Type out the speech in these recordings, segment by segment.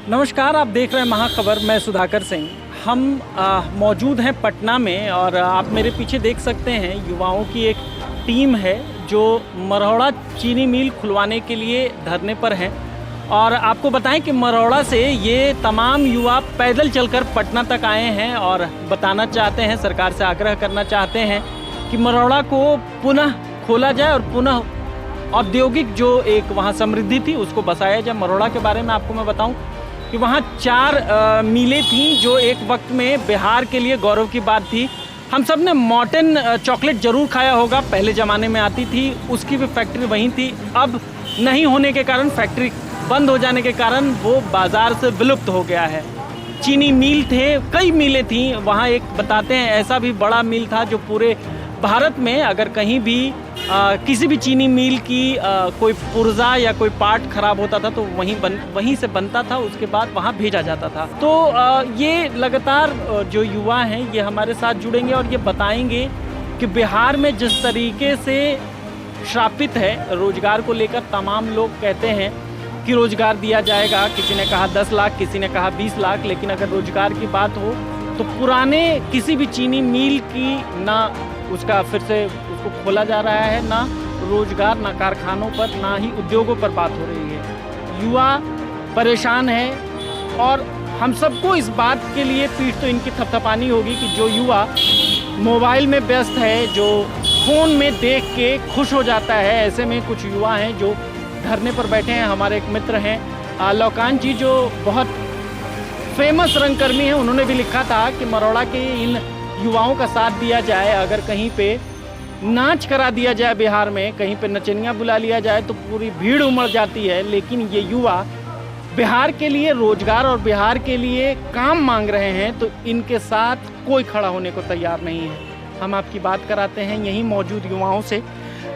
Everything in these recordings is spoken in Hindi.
नमस्कार, आप देख रहे हैं महाखबर। मैं सुधाकर सिंह। हम मौजूद हैं पटना में और आप मेरे पीछे देख सकते हैं युवाओं की एक टीम है जो मरौड़ा चीनी मिल खुलवाने के लिए धरने पर हैं। और आपको बताएं कि मरौड़ा से ये तमाम युवा पैदल चलकर पटना तक आए हैं और बताना चाहते हैं, सरकार से आग्रह करना चाहते हैं कि मरौड़ा को पुनः खोला जाए और पुनः औद्योगिक जो एक वहाँ समृद्धि थी उसको बसाया जाए। मरौड़ा के बारे में आपको मैं बताऊं कि वहाँ 4 मिलें थीं जो एक वक्त में बिहार के लिए गौरव की बात थी। हम सब ने मॉर्टेन चॉकलेट ज़रूर खाया होगा, पहले ज़माने में आती थी, उसकी भी फैक्ट्री वहीं थी। अब नहीं होने के कारण, फैक्ट्री बंद हो जाने के कारण वो बाज़ार से विलुप्त हो गया है। चीनी मिल थे, कई मिलें थीं वहाँ। एक बताते हैं ऐसा भी बड़ा मिल था जो पूरे भारत में अगर कहीं भी किसी भी चीनी मिल की कोई पुर्जा या कोई पार्ट खराब होता था तो वहीं से बनता था, उसके बाद वहाँ भेजा जाता था। तो ये लगातार जो युवा हैं ये हमारे साथ जुड़ेंगे और ये बताएंगे कि बिहार में जिस तरीके से श्रापित है रोजगार को लेकर, तमाम लोग कहते हैं कि रोजगार दिया जाएगा। किसी ने कहा 10 लाख, किसी ने कहा 20 लाख, लेकिन अगर रोजगार की बात हो तो पुराने किसी भी चीनी मिल की ना उसका फिर से उसको खोला जा रहा है, ना रोजगार, ना कारखानों पर, ना ही उद्योगों पर बात हो रही है। युवा परेशान है और हम सबको इस बात के लिए पीठ तो इनकी थपथपानी होगी कि जो युवा मोबाइल में व्यस्त है, जो फ़ोन में देख के खुश हो जाता है, ऐसे में कुछ युवा हैं जो धरने पर बैठे हैं। हमारे एक मित्र हैं लौकान जी जो बहुत फेमस रंगकर्मी हैं, उन्होंने भी लिखा था कि मरौड़ा के इन युवाओं का साथ दिया जाए। अगर कहीं पे नाच करा दिया जाए बिहार में, कहीं पे नचनियाँ बुला लिया जाए तो पूरी भीड़ उमड़ जाती है, लेकिन ये युवा बिहार के लिए रोजगार और बिहार के लिए काम मांग रहे हैं तो इनके साथ कोई खड़ा होने को तैयार नहीं है। हम आपकी बात कराते हैं यहीं मौजूद युवाओं से।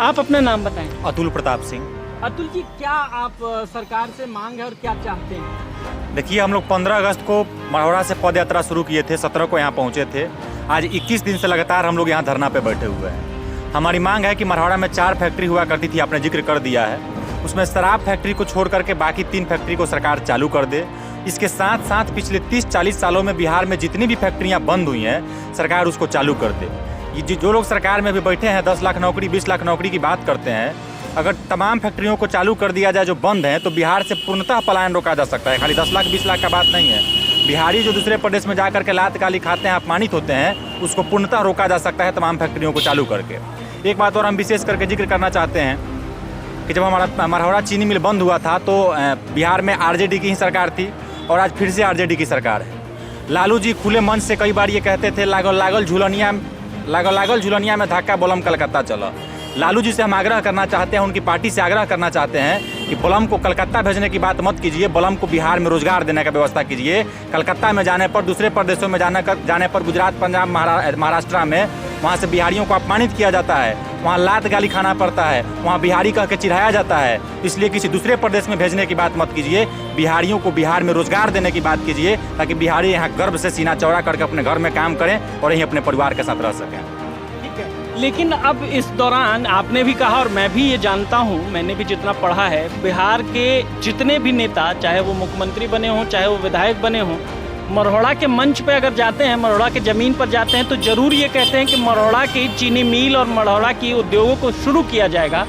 आप अपना नाम बताएं। अतुल प्रताप सिंह। अतुल जी, क्या आप सरकार से मांग है और क्या चाहते हैं? देखिए, हम लोग 15 अगस्त को मरौड़ा से पद यात्रा शुरू किए थे, 17 को यहाँ पहुँचे थे। आज 21 दिन से लगातार हम लोग यहाँ धरना पे बैठे हुए हैं। हमारी मांग है कि मरौड़ा में 4 फैक्ट्री हुआ करती थी, आपने जिक्र कर दिया है। उसमें शराब फैक्ट्री को छोड़ करके बाकी 3 फैक्ट्री को सरकार चालू कर दे। इसके साथ साथ पिछले 30-40 सालों में बिहार में जितनी भी फैक्ट्रियाँ बंद हुई हैं सरकार उसको चालू कर दे। ये जो लोग सरकार में भी बैठे हैं 10 लाख नौकरी, 20 लाख नौकरी की बात करते हैं, अगर तमाम फैक्ट्रियों को चालू कर दिया जाए जो बंद हैं तो बिहार से पूर्णतः पलायन रोका जा सकता है। खाली 10 लाख 20 लाख का बात नहीं है। बिहारी जो दूसरे प्रदेश में जाकर के लात गाली खाते हैं, अपमानित होते हैं, उसको पूर्णतः रोका जा सकता है तमाम फैक्ट्रियों को चालू करके। एक बात और हम विशेष करके जिक्र करना चाहते हैं कि जब हमारा मरौड़ा चीनी मिल बंद हुआ था तो बिहार में आरजेडी की ही सरकार थी और आज फिर से आरजेडी की सरकार है। लालू जी खुले मंच से कई बार ये कहते थे लागल झुलनिया में धक्का बोलम कलकत्ता चला। लालू जी से हम आग्रह करना चाहते हैं, उनकी पार्टी से आग्रह करना चाहते हैं कि बलम को कलकत्ता भेजने की बात मत कीजिए, बलम को बिहार में रोजगार देने का व्यवस्था कीजिए। कलकत्ता में जाने पर, दूसरे प्रदेशों में जाने पर, गुजरात, पंजाब, महाराष्ट्र में वहाँ से बिहारियों को अपमानित किया जाता है, वहाँ लात गाली खाना पड़ता है, वहाँ बिहारी कह के चिढ़ाया जाता है। इसलिए किसी दूसरे प्रदेश में भेजने की बात मत कीजिए, बिहारियों को बिहार में रोजगार देने की बात कीजिए ताकि बिहारी यहाँ गर्व से सीना चौड़ा करके अपने घर में काम करें और यहीं अपने परिवार के साथ रह सकें। लेकिन अब इस दौरान आपने भी कहा और मैं भी ये जानता हूँ, मैंने भी जितना पढ़ा है, बिहार के जितने भी नेता, चाहे वो मुख्यमंत्री बने हों, चाहे वो विधायक बने हों, मरौड़ा के मंच पे अगर जाते हैं, मरौड़ा के ज़मीन पर जाते हैं तो ज़रूर ये कहते हैं कि मरौड़ा की चीनी मिल और मरौड़ा की उद्योगों को शुरू किया जाएगा।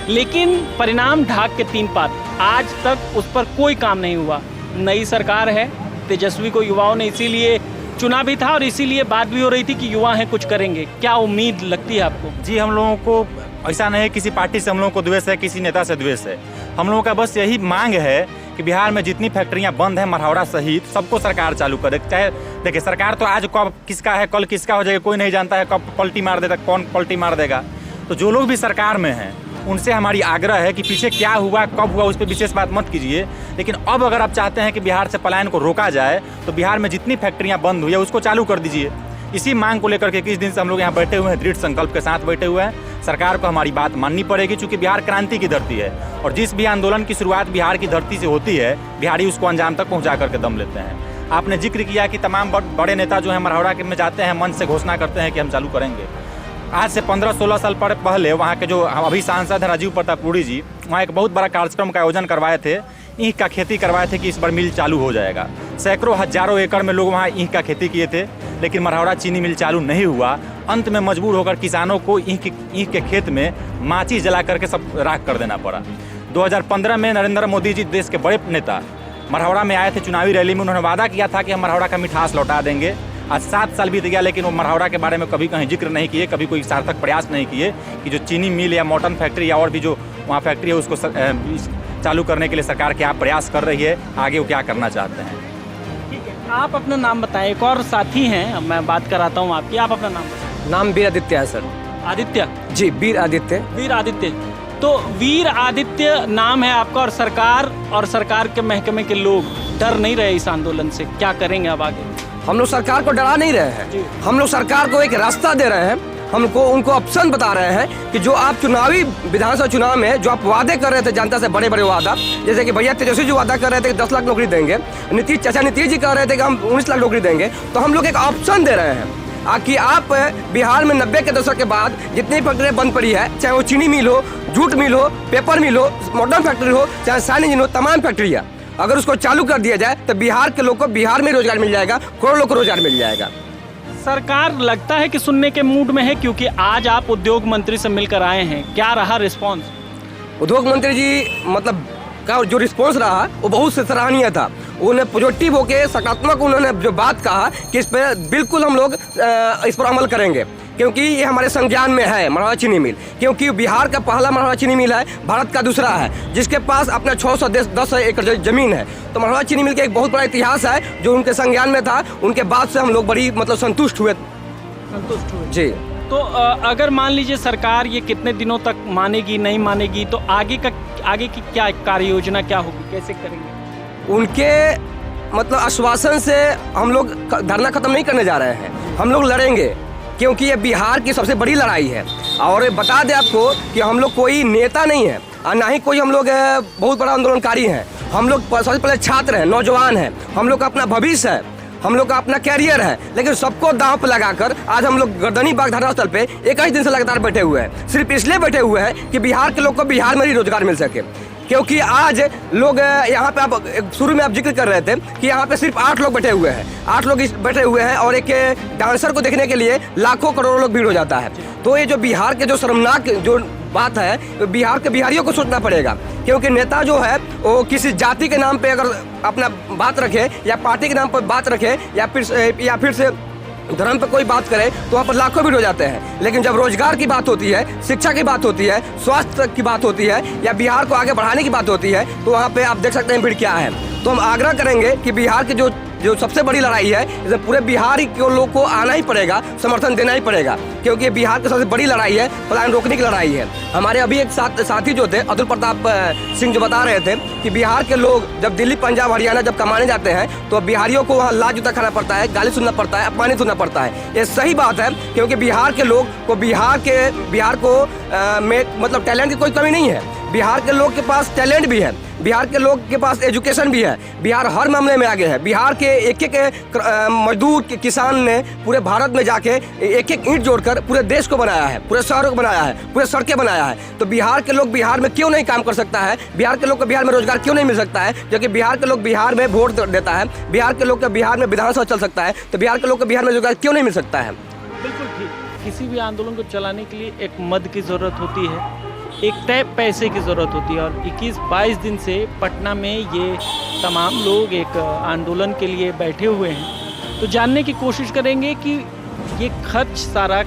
लेकिन परिणाम ढाक के 3 पात, आज तक उस पर कोई काम नहीं हुआ। नई सरकार है, तेजस्वी को युवाओं ने इसीलिए चुना भी था और इसीलिए बात भी हो रही थी कि युवा हैं कुछ करेंगे। क्या उम्मीद लगती है आपको? जी, हम लोगों को ऐसा नहीं है किसी पार्टी से हम लोगों को द्वेष है, किसी नेता से द्वेष है। हम लोगों का बस यही मांग है कि बिहार में जितनी फैक्ट्रियां बंद हैं मरौड़ा सहित सबको सरकार चालू करे। चाहे देखिए, सरकार तो आज कब किसका है, कल किसका हो जाएगा कोई नहीं जानता है, कब पलटी मार देगा, कौन पलटी मार देगा। तो जो लोग भी सरकार में हैं उनसे हमारी आग्रह है कि पीछे क्या हुआ, कब हुआ, उस पर विशेष बात मत कीजिए। लेकिन अब अगर आप चाहते हैं कि बिहार से पलायन को रोका जाए तो बिहार में जितनी फैक्ट्रियां बंद हुई है उसको चालू कर दीजिए। इसी मांग को लेकर के 21 दिन से हम लोग यहाँ बैठे हुए हैं, दृढ़ संकल्प के साथ बैठे हुए हैं। सरकार को हमारी बात माननी पड़ेगी क्योंकि बिहार क्रांति की धरती है और जिस भी आंदोलन की शुरुआत बिहार की धरती से होती है, बिहारी उसको अंजाम तक पहुँचा करके दम लेते हैं। आपने जिक्र किया कि तमाम बड़े नेता जो हैं मरौड़ा में जाते हैं, मंच से घोषणा करते हैं कि हम चालू करेंगे। आज से 15-16 साल पहले वहाँ के जो अभी सांसद हैं राजीव प्रताप रूडी जी, वहाँ एक बहुत बड़ा कार्यक्रम का आयोजन करवाए थे ईंख का खेती करवाए थे कि इस बार मिल चालू हो जाएगा। सैकड़ों हजारों एकड़ में लोग वहाँ ईंख का खेती किए थे, लेकिन मरहौड़ा चीनी मिल चालू नहीं हुआ। अंत में मजबूर होकर किसानों को ईंख के खेत में माचिस जला करके सब राख कर देना पड़ा। 2015 में नरेंद्र मोदी जी, देश के बड़े नेता, मरहौड़ा में आए थे। चुनावी रैली में उन्होंने वादा किया था कि हम मरहौड़ा का मिठास लौटा देंगे। आज 7 साल बीत गया, लेकिन वो मरहौड़ा के बारे में कभी कहीं जिक्र नहीं किए, कभी कोई सार्थक प्रयास नहीं किए कि जो चीनी मिल या मॉटन फैक्ट्री या और भी जो वहाँ फैक्ट्री है उसको चालू करने के लिए सरकार क्या प्रयास कर रही है, आगे वो क्या करना चाहते हैं। ठीक है, आप अपना नाम बताएं। एक और साथी हैं, मैं बात कराता हूँ आपकी। आप अपना नाम बताएं। नाम वीर आदित्य है सर। आदित्य जी, वीर आदित्य। वीर आदित्य। तो वीर आदित्य नाम है आपका, और सरकार के महकमे के लोग डर नहीं रहे इस आंदोलन से? क्या करेंगे अब आगे? हम लोग सरकार को डरा नहीं रहे हैं, हम लोग सरकार को एक रास्ता दे रहे हैं। हमको उनको ऑप्शन बता रहे हैं कि जो आप चुनावी विधानसभा चुनाव में जो आप वादे कर रहे थे जनता से, बड़े बड़े वादा, जैसे कि भैया तेजस्वी जी वादा कर रहे थे कि 10 लाख नौकरी देंगे, नीतीश जी कह रहे थे कि हम 19 लाख नौकरी देंगे, तो हम लोग एक ऑप्शन दे रहे हैं कि आप बिहार में 90 के दशक के बाद जितनी फैक्ट्रियाँ बंद पड़ी है, चाहे वो चीनी मिल हो, जूट मिल हो, पेपर मिल हो, मॉडर्न फैक्ट्री हो, चाहे साइन इंजन हो, तमाम फैक्ट्रियाँ अगर उसको चालू कर दिया जाए तो बिहार के लोग को बिहार में रोजगार मिल जाएगा, करोड़ों लोग को रोजगार मिल जाएगा। सरकार लगता है कि सुनने के मूड में है, क्योंकि आज आप उद्योग मंत्री से मिलकर आए हैं। क्या रहा रिस्पॉन्स? उद्योग मंत्री जी मतलब का जो रिस्पॉन्स रहा वो बहुत सराहनीय था। उन्हें पॉजिटिव होकर सकारात्मक उन्होंने जो बात कहा कि इस पर बिल्कुल हम लोग इस पर अमल करेंगे, क्योंकि ये हमारे संज्ञान में है मरहौड़ा चीनी मिल। क्योंकि बिहार का पहला मरहौड़ा चीनी मिल है, भारत का दूसरा है, जिसके पास अपना 610 एकड़ जमीन है। तो मरहौड़ा चीनी मिल का एक बहुत बड़ा इतिहास है जो उनके संज्ञान में था। उनके बाद से हम लोग बड़ी मतलब संतुष्ट हुए जी। तो अगर मान लीजिए सरकार ये कितने दिनों तक मानेगी, नहीं मानेगी, तो आगे की क्या कार्य योजना क्या होगी, कैसे करेंगे? उनके मतलब आश्वासन से हम लोग धरना खत्म नहीं करने जा रहे हैं, हम लोग लड़ेंगे, क्योंकि ये बिहार की सबसे बड़ी लड़ाई है। और बता दें आपको कि हम लोग कोई नेता नहीं है और ना ही कोई हम लोग बहुत बड़ा आंदोलनकारी हैं। हम लोग सबसे पहले छात्र हैं, नौजवान हैं, हम लोग का अपना भविष्य है, हम लोग का अपना कैरियर है, लेकिन सबको दांव पे लगाकर आज हम लोग गर्दनी बाग धरना स्थल पे 21 दिन से लगातार बैठे हुए हैं। सिर्फ इसलिए बैठे हुए हैं कि बिहार के लोग को बिहार में ही रोजगार मिल सके। क्योंकि आज लोग यहाँ पे, आप शुरू में आप जिक्र कर रहे थे कि यहाँ पे सिर्फ 8 लोग बैठे हुए हैं, 8 लोग बैठे हुए हैं, और एक डांसर को देखने के लिए लाखों करोड़ों लोग भीड़ हो जाता है। तो ये जो बिहार के जो शर्मनाक जो बात है, तो बिहार के बिहारियों को सोचना पड़ेगा। क्योंकि नेता जो है वो किसी जाति के नाम पे अगर अपना बात रखे, या पार्टी के नाम पर बात रखे, या फिर से धर्म पे कोई बात करे, तो वहाँ पर लाखों भीड़ हो जाते हैं। लेकिन जब रोजगार की बात होती है, शिक्षा की बात होती है, स्वास्थ्य की बात होती है, या बिहार को आगे बढ़ाने की बात होती है, तो वहाँ पे आप देख सकते हैं भीड़ क्या है। तो हम आग्रह करेंगे कि बिहार की जो सबसे बड़ी लड़ाई है, इसमें पूरे बिहार के लोग को आना ही पड़ेगा, समर्थन देना ही पड़ेगा, क्योंकि बिहार की सबसे बड़ी लड़ाई है, पलायन रोकने की लड़ाई है। हमारे अभी एक साथी जो थे, अतुल प्रताप सिंह, जो बता रहे थे कि बिहार के लोग जब दिल्ली, पंजाब, हरियाणा जब कमाने जाते हैं तो बिहारियों को वहाँ लात जूता खाना पड़ता है, गाली सुनना पड़ता है, अपमानित सुनना पड़ता है। ये सही बात है, क्योंकि बिहार के लोग को बिहार को में मतलब टैलेंट की कोई कमी नहीं है। बिहार के लोग के पास टैलेंट भी है, बिहार के लोग के पास एजुकेशन भी है, बिहार हर मामले में आगे है। बिहार के एक मजदूर किसान ने पूरे भारत में जाके एक ईंट जोड़कर पूरे देश को बनाया है, पूरे शहरों को बनाया है, पूरे सड़कें बनाया है। तो बिहार के लोग बिहार में क्यों नहीं काम कर सकता है? बिहार के लोग को बिहार में रोजगार क्यों नहीं मिल सकता है? क्योंकि बिहार के लोग बिहार में वोट देता है, बिहार के लोग का बिहार में विधानसभा चल सकता है, तो बिहार के लोग को बिहार में रोजगार क्यों नहीं मिल सकता है? बिल्कुल ठीक। किसी भी आंदोलन को चलाने के लिए एक मद की ज़रूरत होती है, एक तय पैसे की ज़रूरत होती है, और 21-22 दिन से पटना में ये तमाम लोग एक आंदोलन के लिए बैठे हुए हैं। तो जानने की कोशिश करेंगे कि ये खर्च सारा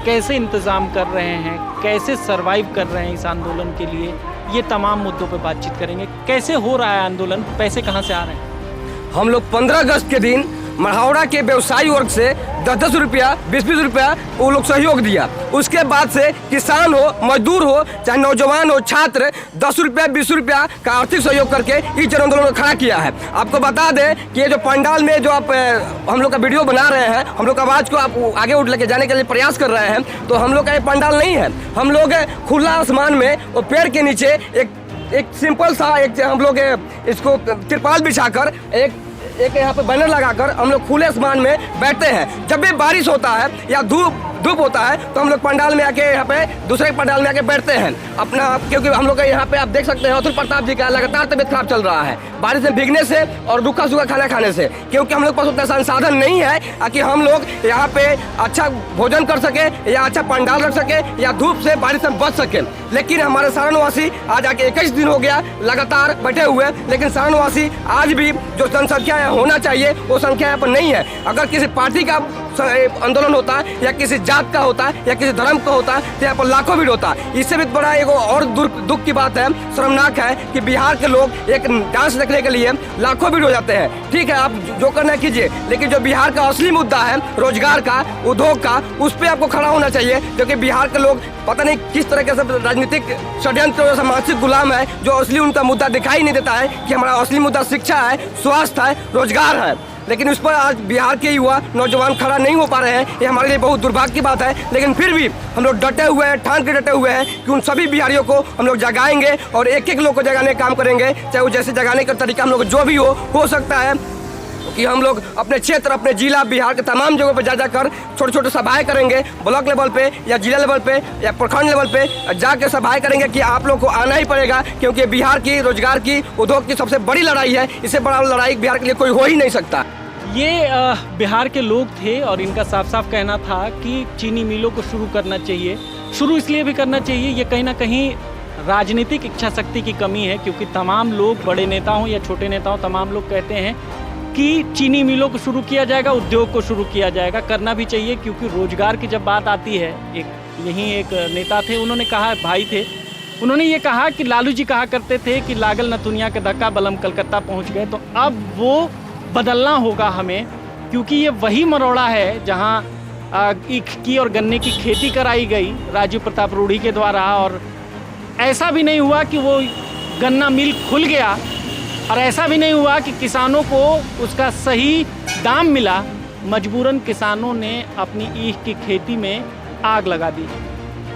कैसे इंतज़ाम कर रहे हैं, कैसे सरवाइव कर रहे हैं इस आंदोलन के लिए। ये तमाम मुद्दों पर बातचीत करेंगे। कैसे हो रहा है आंदोलन, पैसे कहाँ से आ रहे हैं? हम लोग 15 अगस्त के दिन मरहौड़ा के व्यवसायी वर्ग से 10-10 रुपया, 20-20 रुपया वो लोग सहयोग दिया। उसके बाद से किसान हो, मजदूर हो, चाहे नौजवान हो, छात्र 10 रुपया, 20 रुपया का आर्थिक सहयोग करके इस जन आंदोलन को खड़ा किया है। आपको बता दें कि ये जो पंडाल में जो आप हम लोग का वीडियो बना रहे हैं, हम लोग आवाज़ को आप आगे उठ लेके जाने के लिए प्रयास कर रहे हैं, तो हम लोग का ये पंडाल नहीं है। हम लोग खुला आसमान में और पेड़ के नीचे एक सिंपल सा हम लोग इसको तिरपाल बिछाकर एक यहाँ पे बैनर लगाकर हम लोग खुले आसमान में बैठते हैं। जब भी बारिश होता है या धूप धूप होता है तो हम लोग पंडाल में आके यहाँ पे दूसरे पंडाल में आके बैठते हैं अपना, क्योंकि हम लोग का यहाँ पे आप देख सकते हैं अतुल प्रताप जी का लगातार तबियत खराब चल रहा है बारिश में भीगने से और रूखा सूखा खाना खाने से, क्योंकि हम लोग पास उतना संसाधन नहीं है कि हम लोग यहाँ पे अच्छा भोजन कर सके या अच्छा पंडाल रख सके या धूप से बारिश से बच सके। लेकिन हमारे सारणवासी आज आके 21 दिन हो गया लगातार बैठे हुए, लेकिन सारणवासी आज भी जो जनसंख्या होना चाहिए वो संख्या यहाँ पर नहीं है। अगर किसी पार्टी का आंदोलन होता है या किसी जात का होता है या किसी धर्म का होता है तो यहाँ पर लाखों भीड़ होता है। इससे भी बड़ा एक और दुख की बात है, शर्मनाक है कि बिहार के लोग एक डांस देखने के लिए लाखों भीड़ हो जाते हैं। ठीक है, आप जो करना है कीजिए, लेकिन जो बिहार का असली मुद्दा है रोजगार का, उद्योग का, उस पर आपको खड़ा होना चाहिए, क्योंकि बिहार के लोग पता नहीं किस तरह के सब राजनीतिक षड्यंत्र मानसिक गुलाम है, जो असली उनका मुद्दा दिखाई नहीं देता है कि हमारा असली मुद्दा शिक्षा है, स्वास्थ्य है, रोजगार है। लेकिन उस पर आज बिहार के युवा नौजवान खड़ा नहीं हो पा रहे हैं, ये हमारे लिए बहुत दुर्भाग्य की बात है। लेकिन फिर भी हम लोग डटे हुए हैं, ठान के डटे हुए हैं कि उन सभी बिहारियों को हम लोग जगाएंगे और एक एक लोग को जगाने का काम करेंगे, चाहे वो जैसे जगाने का तरीका हम लोग जो भी हो सकता है कि हम लोग अपने क्षेत्र, अपने जिला, बिहार के तमाम जगहों पर जा जाकर छोटे छोटे सभाएं करेंगे, ब्लॉक लेवल पे या जिला लेवल पे या प्रखंड लेवल पे जाके सभाएं करेंगे कि आप लोग को आना ही पड़ेगा, क्योंकि बिहार की रोजगार की, उद्योग की सबसे बड़ी लड़ाई है। इससे बड़ा लड़ाई बिहार के लिए कोई हो ही नहीं सकता। ये बिहार के लोग थे और इनका साफ साफ कहना था कि चीनी मिलों को शुरू करना चाहिए। शुरू इसलिए भी करना चाहिए, ये कहीं ना कहीं राजनीतिक इच्छा शक्ति की कमी है, क्योंकि तमाम लोग, बड़े नेता हों या छोटे नेता हों, तमाम लोग कहते हैं कि चीनी मिलों को शुरू किया जाएगा, उद्योग को शुरू किया जाएगा। करना भी चाहिए, क्योंकि रोजगार की जब बात आती है, एक नेता थे, उन्होंने कहा, भाई थे, उन्होंने ये कहा कि लालू जी कहा करते थे कि लागल न दुनिया का धक्का बलम कलकत्ता पहुंच गए। तो अब वो बदलना होगा हमें, क्योंकि ये वही मरोड़ा है जहां ईख की और गन्ने की खेती कराई गई राजीव प्रताप रूढ़ी के द्वारा, और ऐसा भी नहीं हुआ कि वो गन्ना मिल खुल गया, और ऐसा भी नहीं हुआ कि किसानों को उसका सही दाम मिला। मजबूरन किसानों ने अपनी ईख की खेती में आग लगा दी।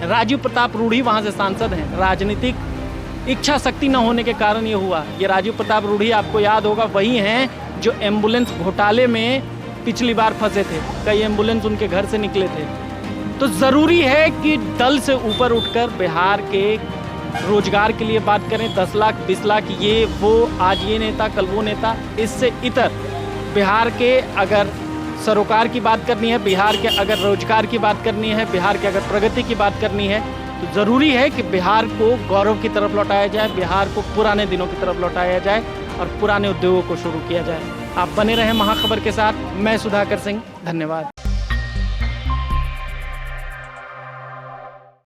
राजीव प्रताप रूढ़ी वहाँ से सांसद हैं, राजनीतिक इच्छा शक्ति न होने के कारण ये हुआ। ये राजीव प्रताप रूढ़ी, आपको याद होगा, वही हैं जो एम्बुलेंस घोटाले में पिछली बार फंसे थे, कई एम्बुलेंस उनके घर से निकले थे। तो ज़रूरी है कि दल से ऊपर उठकर बिहार के रोजगार के लिए बात करें। 10 लाख 20 लाख ये वो, आज ये नेता कल वो नेता, इससे इतर बिहार के अगर सरोकार की बात करनी है, बिहार के अगर रोजगार की बात करनी है, बिहार के अगर प्रगति की बात करनी है, तो ज़रूरी है कि बिहार को गौरव की तरफ लौटाया जाए, बिहार को पुराने दिनों की तरफ लौटाया जाए और पुराने उद्योगों को शुरू किया जाए। आप बने रहें महाखबर के साथ। मैं सुधाकर सिंह, धन्यवाद।